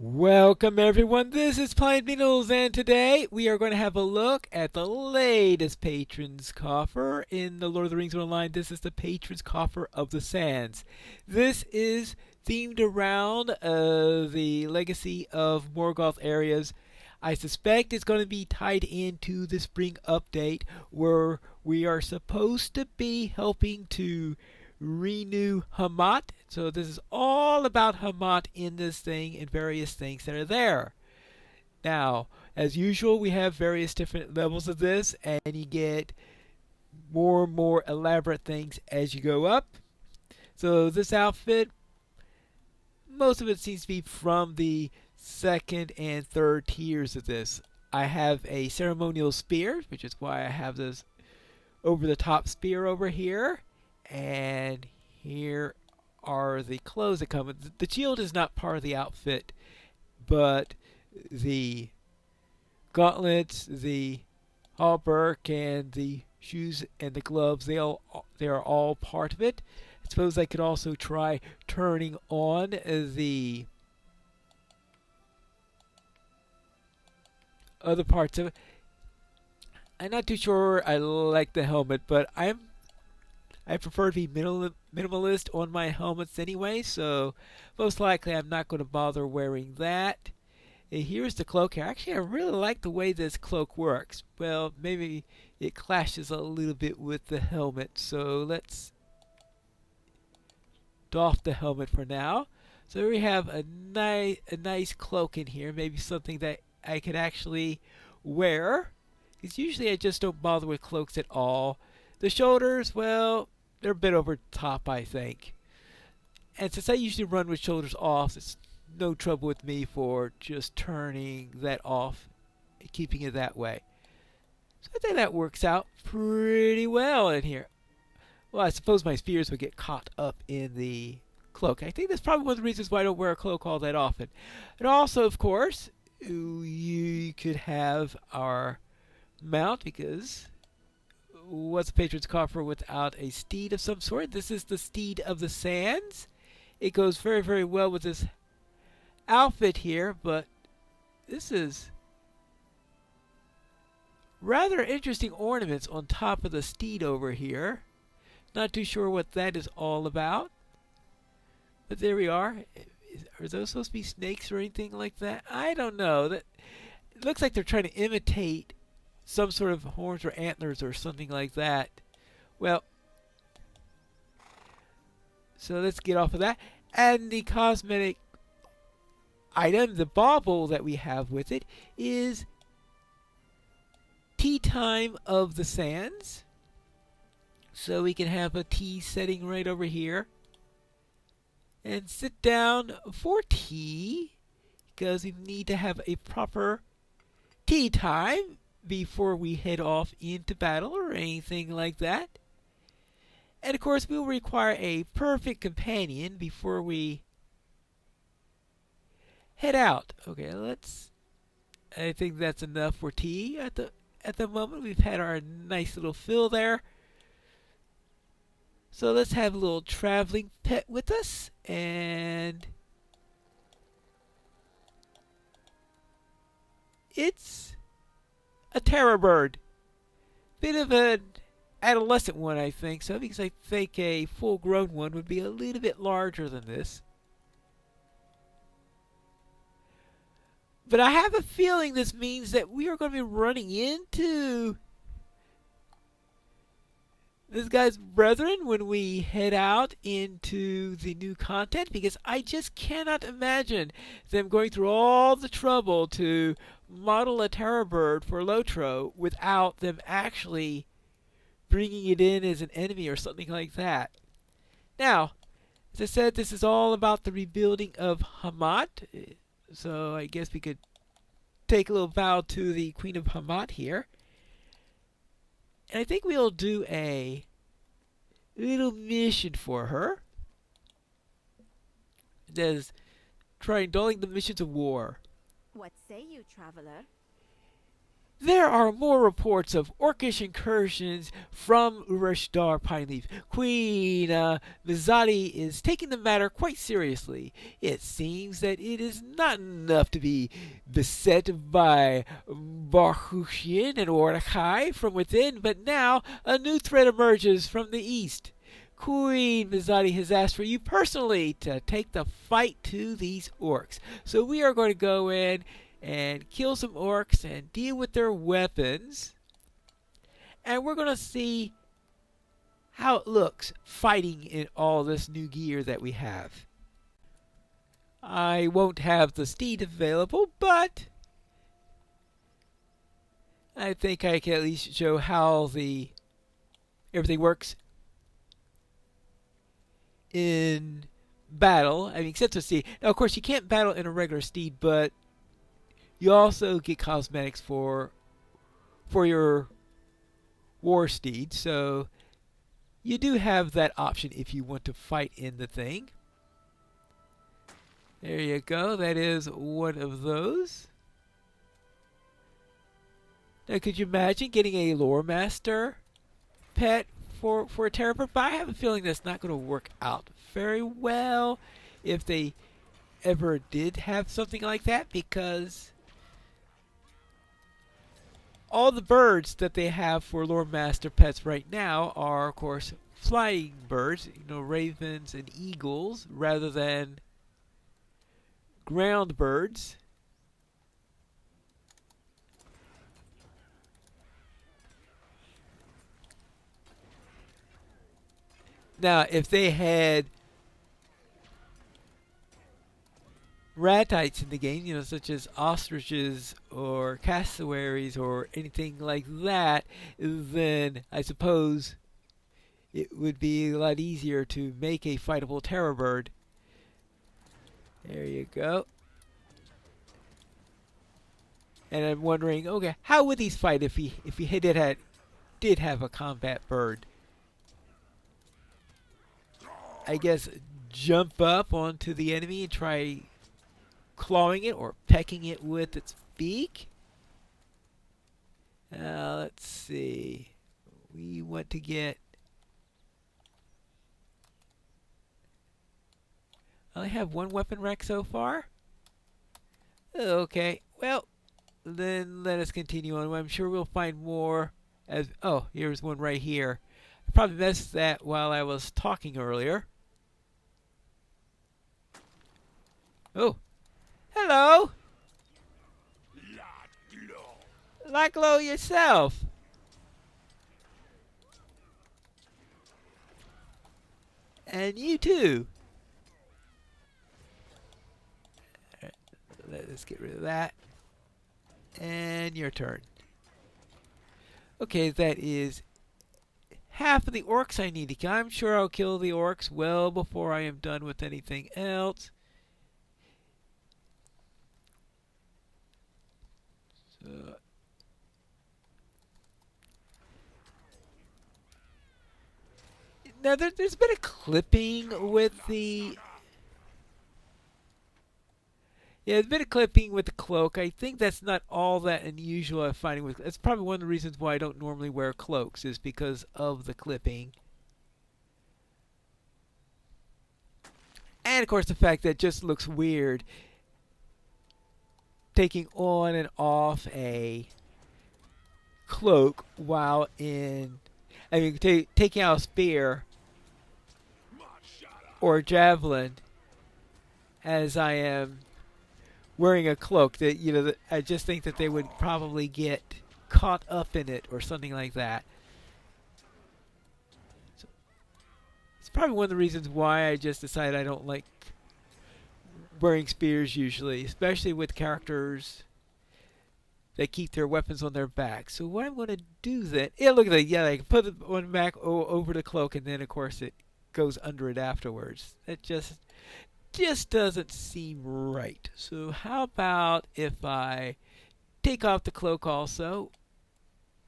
Welcome everyone, this is Pineleaf, and today we are going to have a look at the latest Patron's Coffer in the Lord of the Rings Online. This is the Patron's Coffer of the Sands. This is themed around the legacy of Morgoth areas. I suspect it's going to be tied into the spring update where we are supposed to be helping to renew Hamat. So this is all about Hamat in this thing and various things that are there. Now, as usual, we have various different levels of this, and you get more and more elaborate things as you go up. So this outfit, most of it seems to be from the second and third tiers of this. I have a ceremonial spear, which is why I have this over the top spear over here. And here are the clothes that come with the shield. Is not part of the outfit, but the gauntlets, the hauberk, and the shoes and the gloves, they are all part of it. I suppose I could also try turning on the other parts of it. I'm not too sure I like the helmet, but I prefer to be minimalist on my helmets anyway, so most likely I'm not going to bother wearing that. And here's the cloak here. Actually, I really like the way this cloak works. Well, maybe it clashes a little bit with the helmet, so let's doff the helmet for now. So we have a nice cloak in here, maybe something that I could actually wear. Because usually I just don't bother with cloaks at all. The shoulders, well, they're a bit over top, I think. And since I usually run with shoulders off, it's no trouble with me for just turning that off and keeping it that way. So I think that works out pretty well in here. Well, I suppose my spears would get caught up in the cloak. I think that's probably one of the reasons why I don't wear a cloak all that often. And also, of course, you could have our mount, because what's a Patron's Coffer without a steed of some sort? This is the Steed of the Sands. It goes very well with this outfit here, but this is rather interesting ornaments on top of the steed over here. Not too sure what that is all about, but there we are. Are those supposed to be snakes or anything like that? I don't know. It looks like they're trying to imitate some sort of horns or antlers or something like that. Well, so let's get off of that. And the cosmetic item, the bauble that we have with it, is Tea Time of the Sands. So we can have a tea setting right over here. And sit down for tea, because we need to have a proper tea time before we head off into battle or anything like that. And of course, we'll require a perfect companion before we head out. Okay, I think that's enough for tea at the moment. We've had our nice little fill there. So let's have a little traveling pet with us, and it's a terror bird. Bit of an adolescent one, I think so, because I think a full-grown one would be a little bit larger than this. But I have a feeling this means that we are going to be running into this guy's brethren when we head out into the new content, because I just cannot imagine them going through all the trouble to model a terror bird for Lotro without them actually bringing it in as an enemy or something like that. Now, as I said, this is all about the rebuilding of Hamat, so I guess we could take a little bow to the Queen of Hamat here. And I think we'll do a little mission for her. That is trying dulling the missions of war. What say you, traveler? There are more reports of orcish incursions from Urashdar Pineleaf. Queen Mizadi is taking the matter quite seriously. It seems that it is not enough to be beset by Barhushian and Orachai from within, but now a new threat emerges from the east. Queen Mizadi has asked for you personally to take the fight to these orcs. So we are going to go in and kill some orcs and deal with their weapons. And we're going to see how it looks fighting in all this new gear that we have. I won't have the steed available, but I think I can at least show how everything works in battle. I mean, except the steed. Now, of course, you can't battle in a regular steed, but you also get cosmetics for your war steed, so you do have that option if you want to fight in the thing. There you go. That is one of those. Now, could you imagine getting a lore master pet for a terrapin? But I have a feeling that's not going to work out very well if they ever did have something like that, because all the birds that they have for lore master pets right now are, of course, flying birds, ravens and eagles, rather than ground birds. Now, if they had ratites in the game, such as ostriches or cassowaries or anything like that, then I suppose it would be a lot easier to make a fightable terror bird. There you go. And I'm wondering, okay, how would these fight if he did have a combat bird? I guess jump up onto the enemy and try clawing it or pecking it with its beak. Let's see. We want to get... I only have one weapon rack so far. Okay, well, then let us continue on. I'm sure we'll find more. Oh, here's one right here. I probably missed that while I was talking earlier. Oh, hello. Laklo yourself. And you too. Let's get rid of that. And your turn. Okay, that is half of the orcs I need to kill. I'm sure I'll kill the orcs well before I am done with anything else. So, now there's been a clipping with the... Yeah, there's been a clipping with the cloak. I think that's not all that unusual I'm finding with... That's probably one of the reasons why I don't normally wear cloaks, is because of the clipping. And, of course, the fact that it just looks weird taking on and off a cloak while in... I mean, taking out a spear or a javelin as I am wearing a cloak. That I just think that they would probably get caught up in it or something like that. So, it's probably one of the reasons why I just decided I don't like wearing spears usually, especially with characters that keep their weapons on their back. So what I'm going to do then... Yeah, look at that. Yeah, I can put one back over the cloak, and then, of course, it goes under it afterwards. That just doesn't seem right. So how about if I take off the cloak also?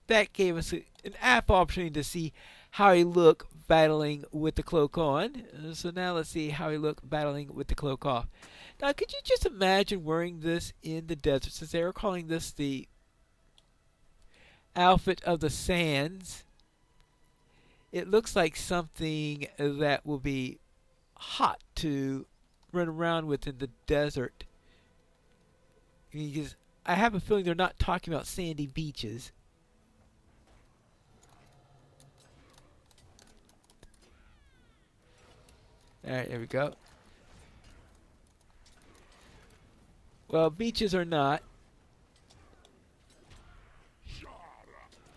That gave us an ample opportunity to see how I look battling with the cloak on. So now let's see how I look battling with the cloak off. Now, could you just imagine wearing this in the desert, since they were calling this the outfit of the sands. It looks like something that will be hot to run around with in the desert. Because I have a feeling they're not talking about sandy beaches. Alright, there we go. Well, beaches are not.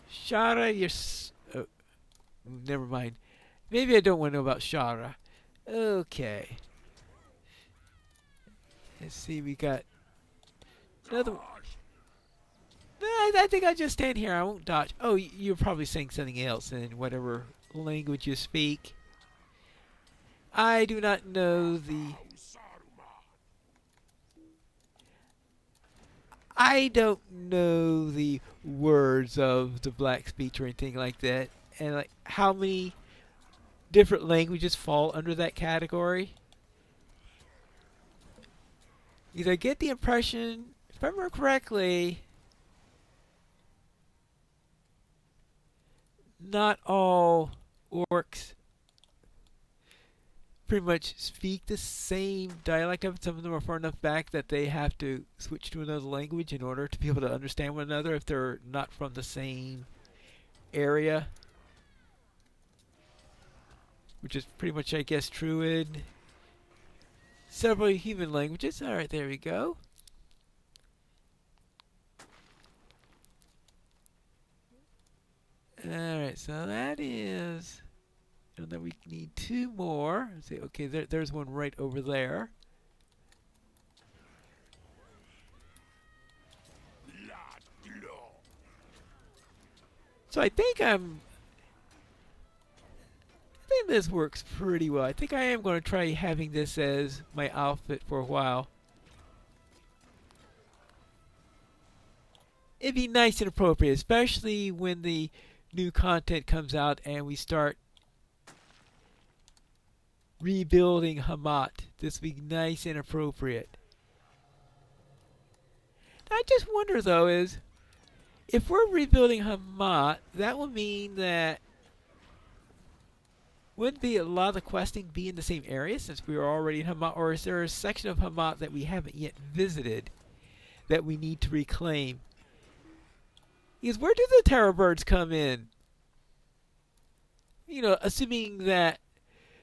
Shara, you're... Oh, never mind. Maybe I don't want to know about Shara. Okay. Let's see, we got another one. I think I'll just stand here. I won't dodge. Oh, you're probably saying something else in whatever language you speak. I do not know the... I don't know the words of the black speech or anything like that. And like how many different languages fall under that category? Because I get the impression, if I remember correctly, not all orcs pretty much speak the same dialect of it. Some of them are far enough back that they have to switch to another language in order to be able to understand one another if they're not from the same area. Which is pretty much, I guess, true in several human languages. Alright, there we go. Alright, so that is... And then we need two more. Let's see, okay, there's one right over there. So I think this works pretty well. I think I am going to try having this as my outfit for a while. It'd be nice and appropriate, especially when the new content comes out and we start rebuilding Hamat. This would be nice and appropriate. I just wonder though is if we're rebuilding Hamat, that will mean that wouldn't be a lot of the questing be in the same area since we are already in Hamat, or is there a section of Hamat that we haven't yet visited that we need to reclaim? Because where do the terror birds come in? You know, assuming that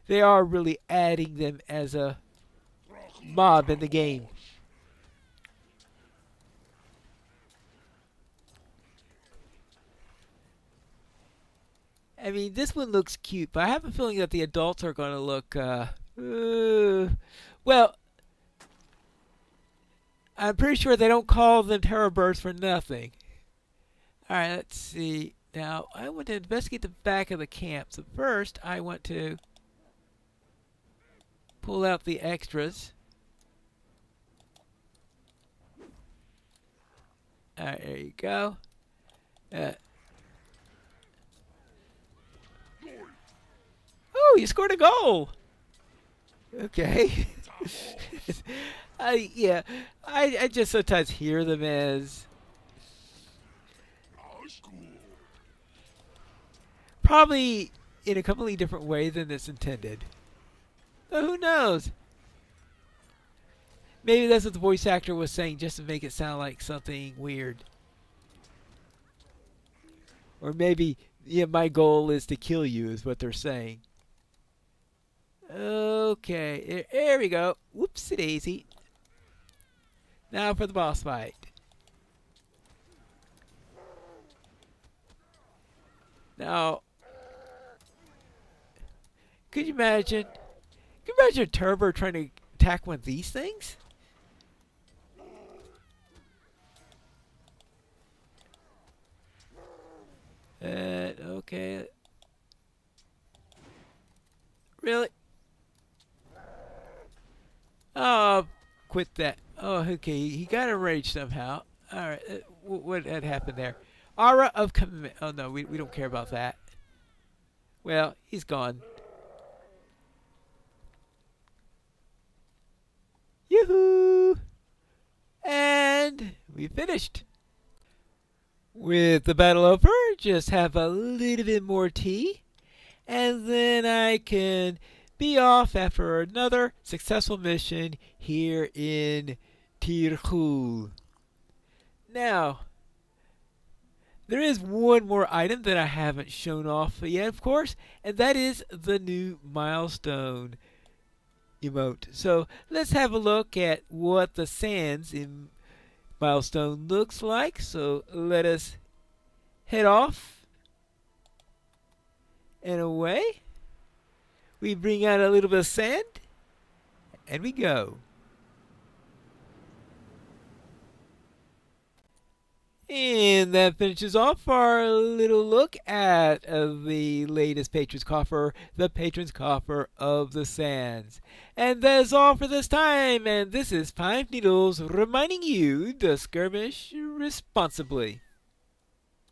they are really adding them as a mob in the game. I mean, this one looks cute, but I have a feeling that the adults are going to look, well, I'm pretty sure they don't call them terror birds for nothing. Alright, let's see. Now, I want to investigate the back of the camp. So first, I want to pull out the extras. Alright, there you go. Oh, you scored a goal! Okay. I just sometimes hear them as probably in a completely different way than it's intended. But who knows? Maybe that's what the voice actor was saying just to make it sound like something weird. Or maybe, yeah, my goal is to kill you is what they're saying. Okay, there we go. Whoopsie daisy. Now for the boss fight. Now, could you imagine? Could you imagine a Turbo trying to attack one of these things? Okay. Really? Oh, quit that. Oh, okay. He got enraged somehow. Alright. What had happened there? Aura of commitment. Oh, no. We don't care about that. Well, he's gone. Yoo-hoo! And we finished. With the battle over, just have a little bit more tea, and then I can be off after another successful mission here in Tirhul. Now, there is one more item that I haven't shown off yet, of course, and that is the new milestone emote. So let's have a look at what the sands in milestone looks like. So let us head off and away. We bring out a little bit of sand and we go. And that finishes off our little look at the latest Patron's Coffer, the Patron's Coffer of the Sands. And that's all for this time, and this is Pine Needles reminding you to skirmish responsibly.